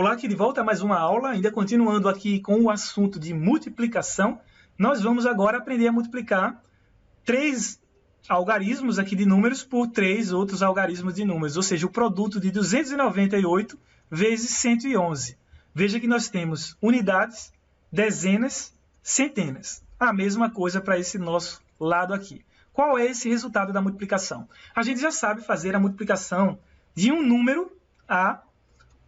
Olá, aqui de volta a mais uma aula, ainda continuando aqui com o assunto de multiplicação. Nós vamos agora aprender a multiplicar 3 algarismos aqui de números por 3 outros algarismos de números, ou seja, o produto de 298 vezes 111. Veja que nós temos unidades, dezenas, centenas. A mesma coisa para esse nosso lado aqui. Qual é esse resultado da multiplicação? A gente já sabe fazer a multiplicação de um número A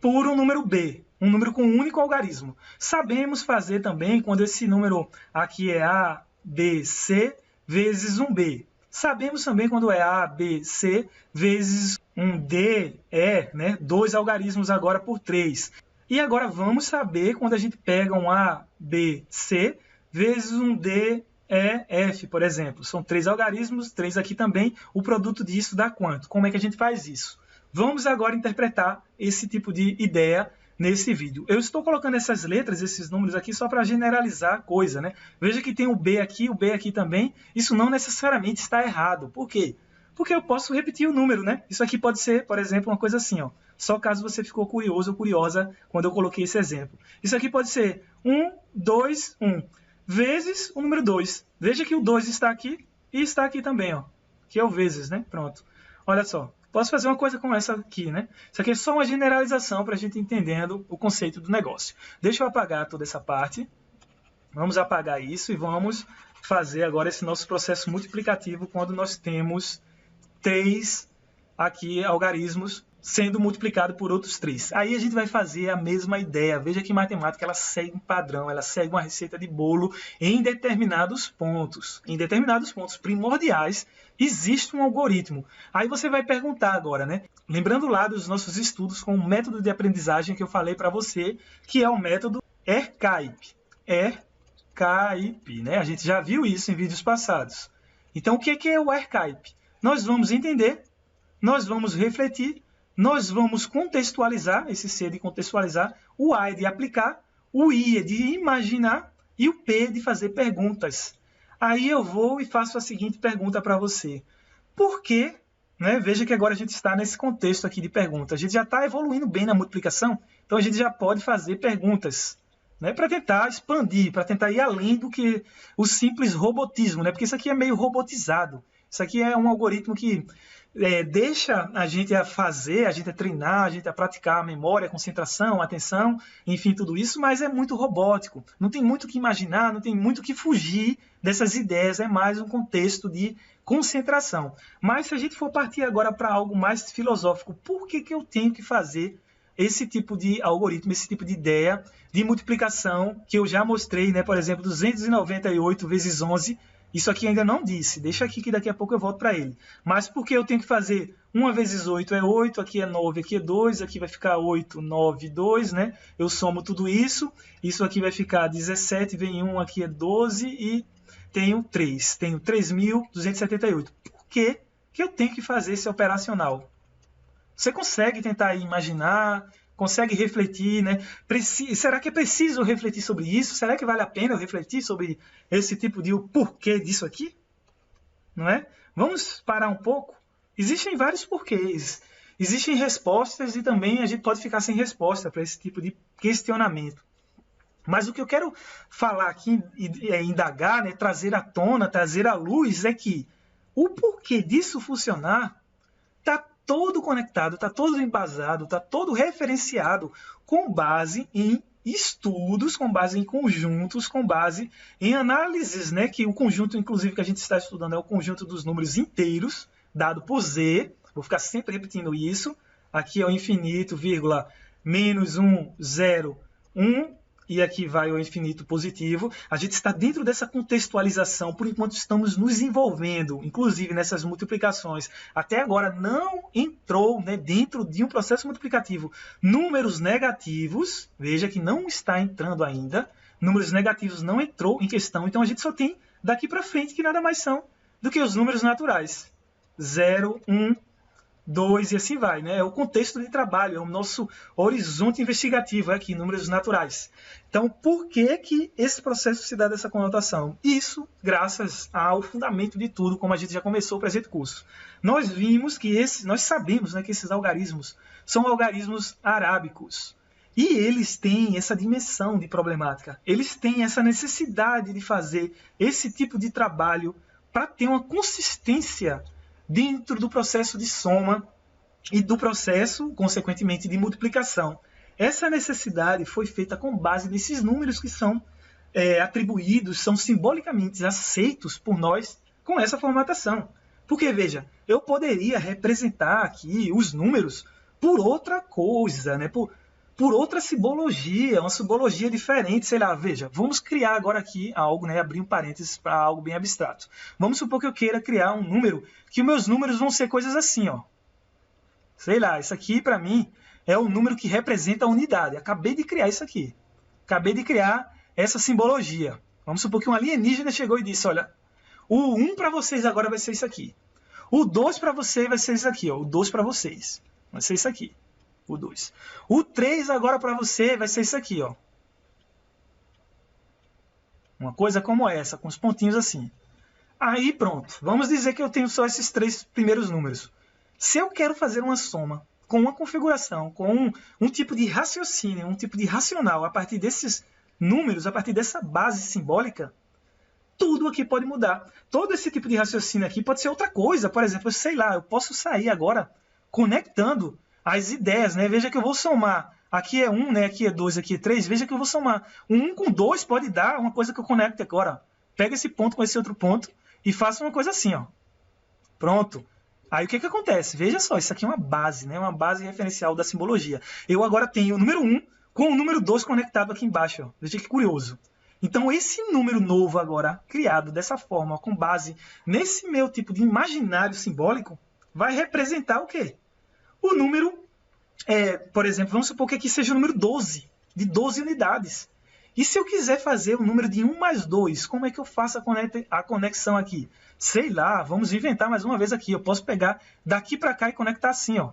por um número B, um número com um único algarismo. Sabemos fazer também quando esse número aqui é A, B, C vezes um B. Sabemos também quando é A, B, C vezes um D, E, né? 2 algarismos agora por 3. E agora vamos saber quando a gente pega um A, B, C vezes um D, E, F, por exemplo. São 3 algarismos, 3 aqui também. O produto disso dá quanto? Como é que a gente faz isso? Vamos agora interpretar esse tipo de ideia nesse vídeo. Eu estou colocando essas letras, esses números aqui, só para generalizar a coisa, né? Veja que tem o B aqui também. Isso não necessariamente está errado. Por quê? Porque eu posso repetir o número, né? Isso aqui pode ser, por exemplo, uma coisa assim, ó. Só caso você ficou curioso ou curiosa quando eu coloquei esse exemplo. Isso aqui pode ser 1, 2, 1, vezes o número 2. Veja que o 2 está aqui e está aqui também, ó. Que é o vezes, né? Pronto. Olha só. Posso fazer uma coisa como essa aqui, né? Isso aqui é só uma generalização para a gente entendendo o conceito do negócio. Deixa eu apagar toda essa parte. Vamos apagar isso e vamos fazer agora esse nosso processo multiplicativo quando nós temos 3 aqui algarismos sendo multiplicado por outros 3. Aí a gente vai fazer a mesma ideia. Veja que matemática ela segue um padrão, ela segue uma receita de bolo em determinados pontos. Em determinados pontos primordiais existe um algoritmo. Aí você vai perguntar agora, né? Lembrando lá dos nossos estudos com o método de aprendizagem que eu falei para você, que é o método ERCAIP. ERCAIP, né? A gente já viu isso em vídeos passados. Então o que é o ERCAIP? Nós vamos entender, nós vamos refletir, nós vamos contextualizar, esse C de contextualizar, o A é de aplicar, o I é de imaginar e o P é de fazer perguntas. Aí eu vou e faço a seguinte pergunta para você. Por quê? Né? Veja que agora a gente está nesse contexto aqui de pergunta. A gente já está evoluindo bem na multiplicação, então a gente já pode fazer perguntas, né? Para tentar expandir, para tentar ir além do que o simples robotismo, né? Porque isso aqui é meio robotizado. Isso aqui é um algoritmo que deixa a gente a fazer, a gente a treinar, a gente a praticar a memória, a concentração, a atenção, enfim, tudo isso, mas é muito robótico. Não tem muito o que imaginar, não tem muito o que fugir dessas ideias, é mais um contexto de concentração. Mas se a gente for partir agora para algo mais filosófico, por que eu tenho que fazer esse tipo de algoritmo, esse tipo de ideia de multiplicação que eu já mostrei, né? Por exemplo, 298 vezes 11, isso aqui ainda não disse, deixa aqui que daqui a pouco eu volto para ele. Mas por que eu tenho que fazer 1 vezes 8 é 8, aqui é 9, aqui é 2, aqui vai ficar 8, 9, 2, né? Eu somo tudo isso, isso aqui vai ficar 17, vem 1, aqui é 12 e tenho 3. Tenho 3.278. Por que eu tenho que fazer esse operacional? Você consegue tentar imaginar, consegue refletir, né? Será que é preciso refletir sobre isso? Será que vale a pena eu refletir sobre esse tipo de o porquê disso aqui? Não é? Vamos parar um pouco? Existem vários porquês. Existem respostas e também a gente pode ficar sem resposta para esse tipo de questionamento. Mas o que eu quero falar aqui, indagar, né, trazer à tona, trazer à luz, é que o porquê disso funcionar está todo conectado, está todo embasado, está todo referenciado com base em estudos, com base em conjuntos, com base em análises, né? Que o conjunto, inclusive, que a gente está estudando é o conjunto dos números inteiros, dado por Z. Vou ficar sempre repetindo isso. Aqui é o infinito, vírgula, menos 1, 0, 1. E aqui vai o infinito positivo. A gente está dentro dessa contextualização, por enquanto estamos nos envolvendo, inclusive nessas multiplicações. Até agora não entrou, né, dentro de um processo multiplicativo números negativos. Veja que não está entrando ainda. Números negativos não entrou em questão. Então a gente só tem daqui para frente que nada mais são do que os números naturais. 0, 1, 2 e assim vai, né? É o contexto de trabalho, é o nosso horizonte investigativo aqui, números naturais. Então, por que esse processo se dá dessa conotação? Isso graças ao fundamento de tudo, como a gente já começou o presente curso. Nós vimos que nós sabemos, né, que esses algarismos são algarismos arábicos. E eles têm essa dimensão de problemática. Eles têm essa necessidade de fazer esse tipo de trabalho para ter uma consistência dentro do processo de soma e do processo, consequentemente, de multiplicação. Essa necessidade foi feita com base nesses números que são atribuídos, são simbolicamente aceitos por nós com essa formatação. Porque, veja, eu poderia representar aqui os números por outra coisa, né? por outra simbologia, uma simbologia diferente, sei lá, veja, vamos criar agora aqui algo, né, abrir um parênteses para algo bem abstrato. Vamos supor que eu queira criar um número, que os meus números vão ser coisas assim, ó. Sei lá, isso aqui para mim é o número que representa a unidade. Acabei de criar isso aqui. Acabei de criar essa simbologia. Vamos supor que um alienígena chegou e disse, olha, o 1 para vocês agora vai ser isso aqui. O 2 para vocês vai ser isso aqui, ó. O 2 para vocês vai ser isso aqui. O 2. O 3 agora para você vai ser isso aqui, ó. Uma coisa como essa, com os pontinhos assim. Aí pronto, vamos dizer que eu tenho só esses 3 primeiros números. Se eu quero fazer uma soma com uma configuração, com um tipo de raciocínio, um tipo de racional, a partir desses números, a partir dessa base simbólica, tudo aqui pode mudar. Todo esse tipo de raciocínio aqui pode ser outra coisa. Por exemplo, sei lá, eu posso sair agora conectando as ideias, né? Veja que eu vou somar. Aqui é 1, né? Aqui é 2, aqui é 3. Veja que eu vou somar. 1 com 2 pode dar uma coisa que eu conecto agora. Pega esse ponto com esse outro ponto e faça uma coisa assim, ó. Pronto. Aí o que acontece? Veja só, isso aqui é uma base, né? Uma base referencial da simbologia. Eu agora tenho o número 1 com o número 2 conectado aqui embaixo, ó. Veja que curioso. Então esse número novo agora, criado dessa forma, com base nesse meu tipo de imaginário simbólico, vai representar o quê? O número, por exemplo, vamos supor que aqui seja o número 12, de 12 unidades. E se eu quiser fazer o número de 1 mais 2, como é que eu faço a conexão aqui? Sei lá, vamos inventar mais uma vez aqui. Eu posso pegar daqui para cá e conectar assim, ó.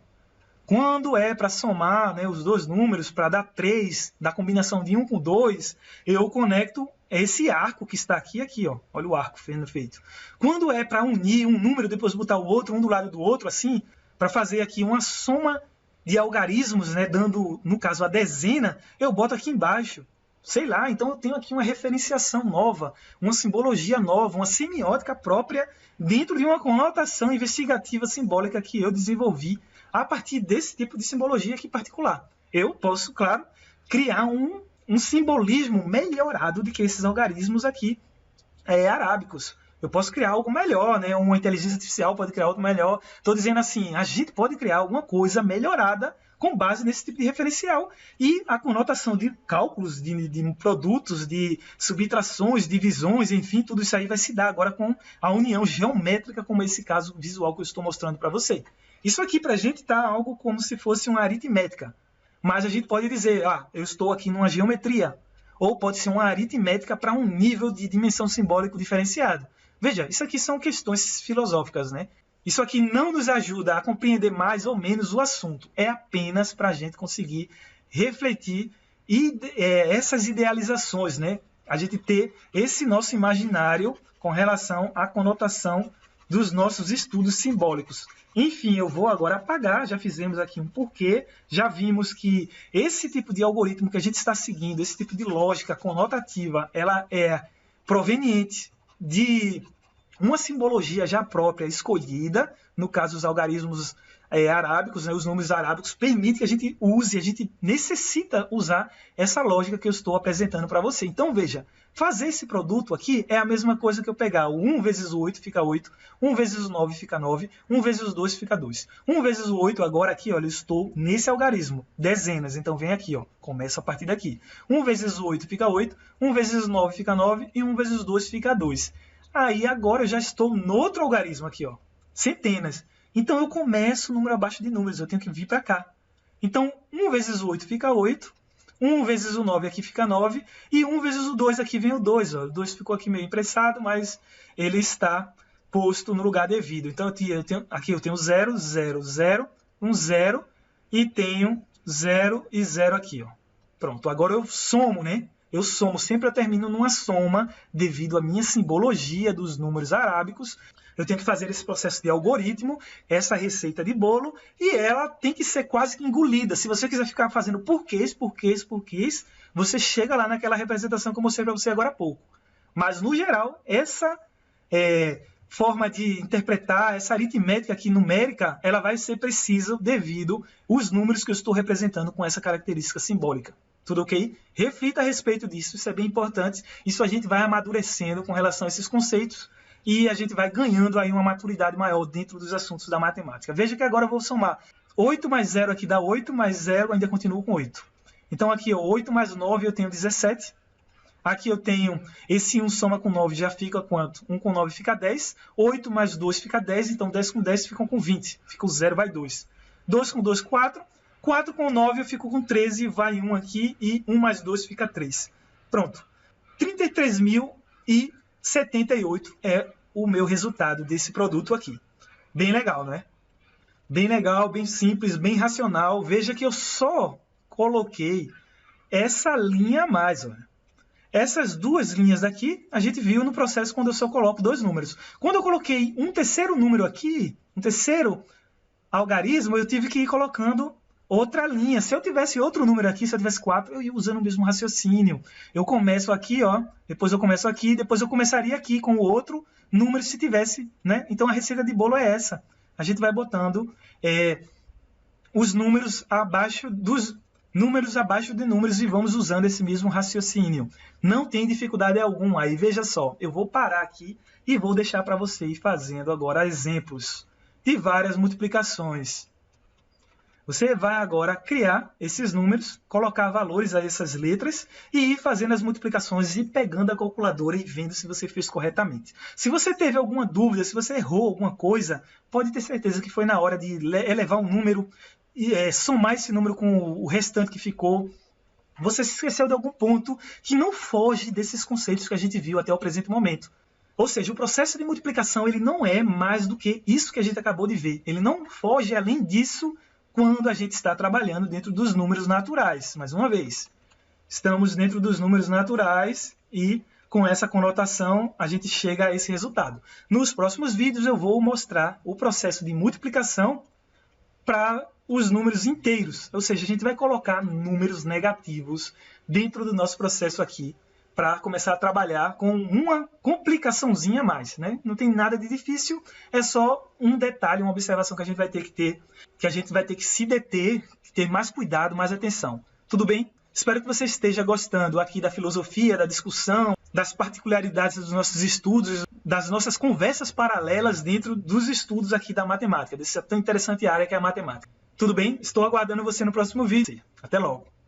Quando é para somar, né, os dois números, para dar 3, da combinação de 1 com 2, eu conecto esse arco que está aqui e aqui, ó. Olha o arco sendo feito. Quando é para unir um número, depois botar o outro, um do lado do outro, assim, para fazer aqui uma soma de algarismos, né, dando, no caso, a dezena, eu boto aqui embaixo. Sei lá, então eu tenho aqui uma referenciação nova, uma simbologia nova, uma semiótica própria dentro de uma conotação investigativa simbólica que eu desenvolvi a partir desse tipo de simbologia aqui particular. Eu posso, claro, criar um simbolismo melhorado do que esses algarismos aqui arábicos. Eu posso criar algo melhor, né? Uma inteligência artificial pode criar algo melhor. Estou dizendo assim, a gente pode criar alguma coisa melhorada com base nesse tipo de referencial. E a conotação de cálculos, de produtos, de subtrações, divisões, enfim, tudo isso aí vai se dar agora com a união geométrica, como esse caso visual que eu estou mostrando para você. Isso aqui para a gente está algo como se fosse uma aritmética. Mas a gente pode dizer, eu estou aqui numa geometria. Ou pode ser uma aritmética para um nível de dimensão simbólico diferenciado. Veja, isso aqui são questões filosóficas, né? Isso aqui não nos ajuda a compreender mais ou menos o assunto. É apenas para a gente conseguir refletir essas idealizações, né? A gente ter esse nosso imaginário com relação à conotação dos nossos estudos simbólicos. Enfim, eu vou agora apagar, já fizemos aqui um porquê, já vimos que esse tipo de algoritmo que a gente está seguindo, esse tipo de lógica conotativa, ela é proveniente de uma simbologia já própria escolhida, no caso os algarismos arábicos, né, os números arábicos, permite que a gente use, a gente necessita usar essa lógica que eu estou apresentando para você. Então veja, fazer esse produto aqui é a mesma coisa que eu pegar o 1 vezes o 8 fica 8, 1 vezes o 9 fica 9, 1 vezes o 2 fica 2. 1 vezes o 8, agora aqui, olha, eu estou nesse algarismo, dezenas, então vem aqui, ó, começa a partir daqui. 1 vezes o 8 fica 8, 1 vezes o 9 fica 9 e 1 vezes o 2 fica 2. Aí agora eu já estou no outro algarismo aqui, ó, centenas. Então eu começo número abaixo de números, eu tenho que vir para cá. Então 1 vezes o 8 fica 8, 1 vezes o 9 aqui fica 9, e 1 vezes o 2 aqui vem o 2. Ó. O 2 ficou aqui meio impressado, mas ele está posto no lugar devido. Então aqui eu tenho 0, 0, 0, 1 0, e tenho 0 e 0 aqui. Ó. Pronto, agora eu somo, né? Eu somo, sempre eu termino numa soma devido à minha simbologia dos números arábicos. eu tenho que fazer esse processo de algoritmo, essa receita de bolo, e ela tem que ser quase que engolida. Se você quiser ficar fazendo porquês, você chega lá naquela representação que eu mostrei para você agora há pouco. Mas, no geral, essa forma de interpretar, essa aritmética aqui numérica, ela vai ser precisa devido aos números que eu estou representando com essa característica simbólica. Tudo ok? Reflita a respeito disso, isso é bem importante. Isso a gente vai amadurecendo com relação a esses conceitos e a gente vai ganhando aí uma maturidade maior dentro dos assuntos da matemática. Veja que agora eu vou somar 8 mais 0 aqui dá 8, mais 0 ainda continuo com 8. Então aqui 8 mais 9 eu tenho 17. Aqui eu tenho, esse 1 soma com 9 já fica quanto? 1 com 9 fica 10. 8 mais 2 fica 10, então 10 com 10 ficam com 20. Fica o 0, vai 2. 2 com 2, 4. 4 com 9 eu fico com 13, vai 1 aqui e 1 mais 2 fica 3. Pronto. 33.078 é o meu resultado desse produto aqui. Bem legal, né? Bem legal, bem simples, bem racional. Veja que eu só coloquei essa linha a mais, olha. Essas duas linhas daqui, a gente viu no processo quando eu só coloco dois números. Quando eu coloquei um terceiro número aqui, um terceiro algarismo, eu tive que ir colocando outra linha. Se eu tivesse outro número aqui, se eu tivesse 4, eu ia usando o mesmo raciocínio. Eu começo aqui, ó, depois eu começo aqui, depois eu começaria aqui com o outro número se tivesse, né? Então a receita de bolo é essa. A gente vai botando os números abaixo dos de números e vamos usando esse mesmo raciocínio. Não tem dificuldade alguma. Aí veja só, eu vou parar aqui e vou deixar para você ir fazendo agora exemplos de várias multiplicações. Você vai agora criar esses números, colocar valores a essas letras e ir fazendo as multiplicações e pegando a calculadora e vendo se você fez corretamente. Se você teve alguma dúvida, se você errou alguma coisa, pode ter certeza que foi na hora de elevar um número e somar esse número com o restante que ficou. Você se esqueceu de algum ponto que não foge desses conceitos que a gente viu até o presente momento. Ou seja, o processo de multiplicação ele não é mais do que isso que a gente acabou de ver. Ele não foge além disso quando a gente está trabalhando dentro dos números naturais. Mais uma vez, estamos dentro dos números naturais e com essa conotação a gente chega a esse resultado. Nos próximos vídeos eu vou mostrar o processo de multiplicação para os números inteiros. Ou seja, a gente vai colocar números negativos dentro do nosso processo aqui para começar a trabalhar com uma complicaçãozinha a mais, né? Não tem nada de difícil, é só um detalhe, uma observação que a gente vai ter que ter, que a gente vai ter que se deter, ter mais cuidado, mais atenção. Tudo bem? Espero que você esteja gostando aqui da filosofia, da discussão, das particularidades dos nossos estudos, das nossas conversas paralelas dentro dos estudos aqui da matemática, dessa tão interessante área que é a matemática. Tudo bem? Estou aguardando você no próximo vídeo. Até logo!